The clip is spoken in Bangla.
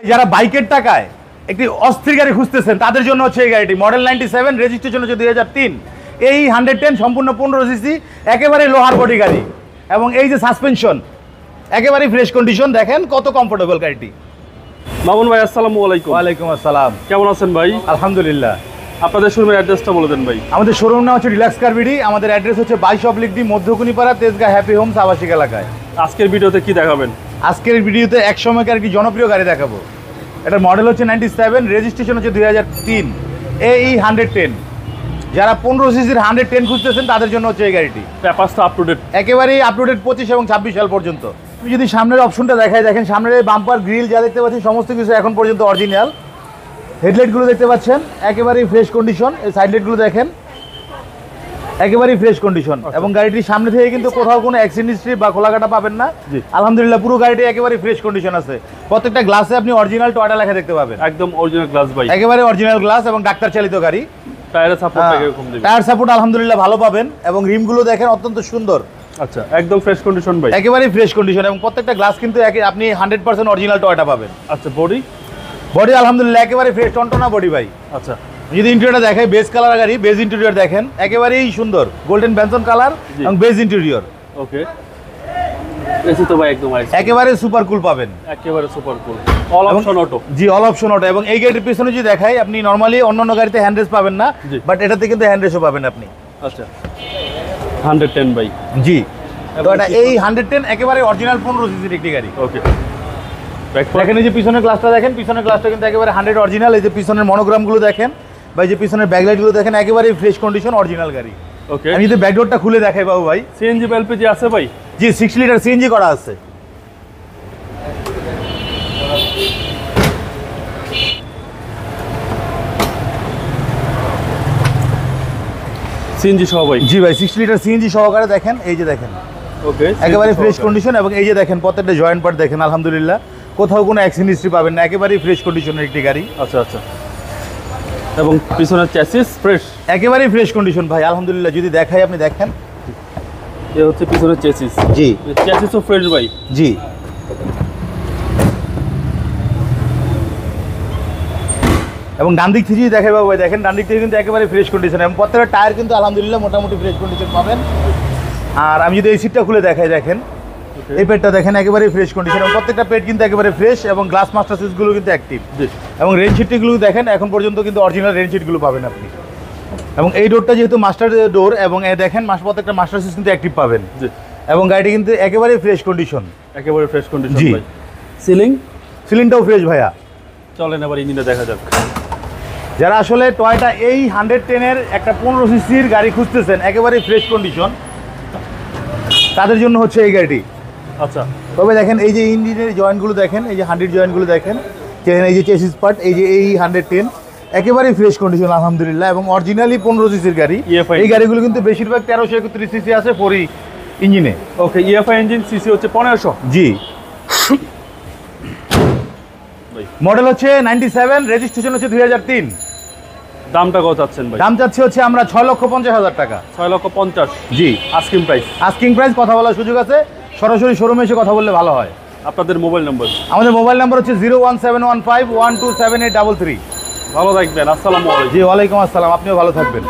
যারা বাইকের টাকায় একটি অস্থির গাড়ি খুঁজতেছেন তাদের জন্য হচ্ছে এই গাড়িটি মডেল 97, রেজিস্ট্রেশন হচ্ছে 2003। এই 110 সম্পূর্ণ 15 সিসি, একেবারে লোহার বডি গাড়ি এবং এই যে সাসপেনশন একেবারে ফ্রেশ কন্ডিশন। দেখেন কত কমফোর্টেবল গাড়িটি। মামুন ভাই আসসালামু আলাইকুম। ওয়ালাইকুম আসসালাম। কেমন আছেন ভাই? আলহামদুলিল্লাহ। আপনাদের শোরুমের অ্যাড্রেসটা বলে দেন ভাই। আমাদের শোরুম নাম হচ্ছে রিল্যাক্স কার বিডি। আমাদের অ্যাড্রেস হচ্ছে 22 মধ্যকুনিপাড়া, তেজগাঁ হ্যাপি হোমস আবাসিক এলাকায়। আজকের ভিডিওতে কি দেখাবেন? আজকের ভিডিওতে এক সময়কার একটি জনপ্রিয় গাড়ি দেখাবো। এটার মডেল হচ্ছে 97, রেজিস্ট্রেশন হচ্ছে 2003, এই 110। যারা 15 সিসির 110 খুঁজতেছেন তাদের জন্য হচ্ছে এই গাড়িটি। পেপারসটা আপ টু ডেট, একেবারেই আপ টু ডেট 25 এবং 26 সাল পর্যন্ত। আপনি যদি সামনের অপশনটা দেখায়, দেখেন সামনের এই বাম্পার গ্রিল যা দেখতে পাচ্ছেন সমস্ত কিছু এখন পর্যন্ত অরিজিনাল। হেডলাইটগুলো দেখতে পাচ্ছেন একেবারেই ফ্রেশ কন্ডিশন। এই সাইড লাইটগুলো দেখেন একেবারেই ফ্রেশ কন্ডিশন এবং গাড়িটির সামনে থেকে কিন্তু কোথাও কোনো অ্যাক্সিডেন্ট হিস্ট্রি বা খোলাকাটা পাবেন না। আলহামদুলিল্লাহ পুরো গাড়িটি একেবারেই ফ্রেশ কন্ডিশন আছে। প্রত্যেকটা গ্লাসে আপনি অরিজিনাল টয়োটা লেখা দেখতে পাবেন। একদম অরিজিনাল গ্লাস ভাই, একেবারে অরিজিনাল গ্লাস এবং ডাক্তার চালিত গাড়ি। টায়ারের সাপোর্টটা কিরকম দিবেন? টায়ার সাপোর্ট আলহামদুলিল্লাহ ভালো পাবেন এবং রিমগুলো দেখেন অত্যন্ত সুন্দর। আচ্ছা, একদম ফ্রেশ কন্ডিশন ভাই, একেবারেই ফ্রেশ কন্ডিশন এবং প্রত্যেকটা গ্লাস কিন্তু আপনি 100% অরিজিনাল টয়োটা পাবেন। আচ্ছা, বডি আলহামদুলিল্লাহ একেবারে ফ্রেশ টনটনা বডি ভাই। আচ্ছা, যদি ইন্টেরিয়রটা দেখাই, বেজ কালার গাড়ি, বেজ ইন্টেরিয়র দেখেন একেবারেই সুন্দর, গোল্ডেন বেনসন কালার এবং বেজ ইন্টেরিয়র। ওকে, এসি তো ভাই একদম একেবারে সুপার কুল পাবেন, একেবারে super cool, all option auto. জি, অল অপশন অটো। এবং এই গাড়ির পিছনে যদি দেখাই, আপনি নরমালি অন্যান্য গাড়িতে হ্যান্ড রেস্ট পাবেন না, বাট এটাতে কিন্তু হ্যান্ড রেস্টও পাবেন আপনি। আচ্ছা, 110 ভাই। জি, তো এটা এই 110 একেবারে অরিজিনাল 15 সিসির একটি গাড়ি। ওকে, দেখেন এই যে পিছনের গ্লাসটা দেখেন, পিছনের গ্লাসটা কিন্তু একেবারে 100 অরিজিনাল। এই যে পিছনের মনোগ্রামগুলো দেখেন বা এই যে পিছনের ব্যাকলাইটগুলো দেখেন একেবারে ফ্রেশ কন্ডিশন অরিজিনাল গাড়ি। ওকে, আমি যদি ব্যাকডোরটা খুলে দেখাই বাবু ভাই। সিএনজি বা এলপিজি আছে ভাই? জি, 6 লিটার সিএনজি করা আছে। সিএনজি সহ ভাই? জি ভাই, 6 লিটার সিএনজি সহকারে দেখেন, এই যে দেখেন ওকে, একেবারে ফ্রেশ কন্ডিশন এবং এই যে দেখেন প্রত্যেকটা জয়েন্ট পার্ট দেখেন আলহামদুলিল্লাহ কোথাও কোনো অ্যাক্সিডেন্ট হিস্ট্রি পাবেন না, একেবারেই ফ্রেশ কন্ডিশনের একটি গাড়ি। আচ্ছা আচ্ছা, এবং পিছনের চ্যাসিস ফ্রেশ, একেবারেই ফ্রেশ কন্ডিশন ভাই আলহামদুলিল্লাহ। যদি দেখাই, আপনি দেখেন এ হচ্ছে পিছনের চ্যাসিস। জি, চ্যাসিসও ফ্রেশ ভাই। জি, এবং ডান দিক থেকে যদি দেখাই বাবু ভাই, দেখেন ডান দিক থেকে কিন্তু একেবারে ফ্রেশ কন্ডিশন এবং প্রত্যেকটা টায়ার কিন্তু আলহামদুলিল্লাহ মোটামুটি ফ্রেশ কন্ডিশন পাবেন। আর আমি যদি এই সিটটা খুলে দেখাই, দেখেন এই পেটটা দেখেন একেবারে ফ্রেশ কন্ডিশন এবং প্রত্যেকটা পেট কিন্তু একেবারে ফ্রেশ এবং গ্লাস মাস্টার সিটগুলো কিন্তু অ্যাক্টিভ এবং রেন শিটগুলো দেখেন এখন পর্যন্ত কিন্তু অরিজিনাল রেন শিটগুলো পাবেন আপনি। এবং এই ডোরটা যেহেতু মাস্টার ডোর এবং দেখেন প্রত্যেকটা মাস্টার সিট কিন্তু অ্যাক্টিভ পাবেন এবং গাড়িটি কিন্তু একেবারে ফ্রেশ কন্ডিশন, একেবারে ফ্রেশ কন্ডিশন জি। ভাই। সিলিংটাও ফ্রেশ ভাইয়া। চলেন এবার ইঞ্জিনটা দেখা যাক। যারা আসলে টয়োটা এই 110-এর একটা 15 সিসির গাড়ি খুঁজতেছেন একেবারে ফ্রেশ কন্ডিশন, তাদের জন্য হচ্ছে এই গাড়িটি। আচ্ছা, তবে দেখেন এই যে ইঞ্জিনের জয়েন্টগুলো দেখেন, এই যে 100 জয়েন্টগুলো দেখেন, এই যে চেসিস পার্ট, এই যে এই 110 একেবারেই ফ্রেশ কন্ডিশন আলহামদুলিল্লাহ এবং অরিজিনালি 15 সিসির গাড়ি। এই গাড়িগুলো কিন্তু বেশিরভাগ 1331 সিসি আছে 4 ইঞ্জিনে। ওকে, ইএফআই ইঞ্জিন, সিসি হচ্ছে 1500। জি, মডেল হচ্ছে 97, রেজিস্ট্রেশন হচ্ছে 2003। দামটা কত চাচ্ছেন ভাই? দাম চাচ্ছি হচ্ছে আমরা 6,50,000 টাকা। 6,50,000? জি, আস্কিং প্রাইস। আস্কিং প্রাইস, কথা বলার সুযোগ আছে, সরাসরি শোরুমে এসে কথা বললে ভালো হয়। আপনাদের মোবাইল নম্বর? আমাদের মোবাইল নাম্বার হচ্ছে 01715127833। ভালো থাকবেন, আসসালামু আলাইকুম। জি, ওয়ালাইকুম আসসালাম, আপনিও ভালো থাকবেন।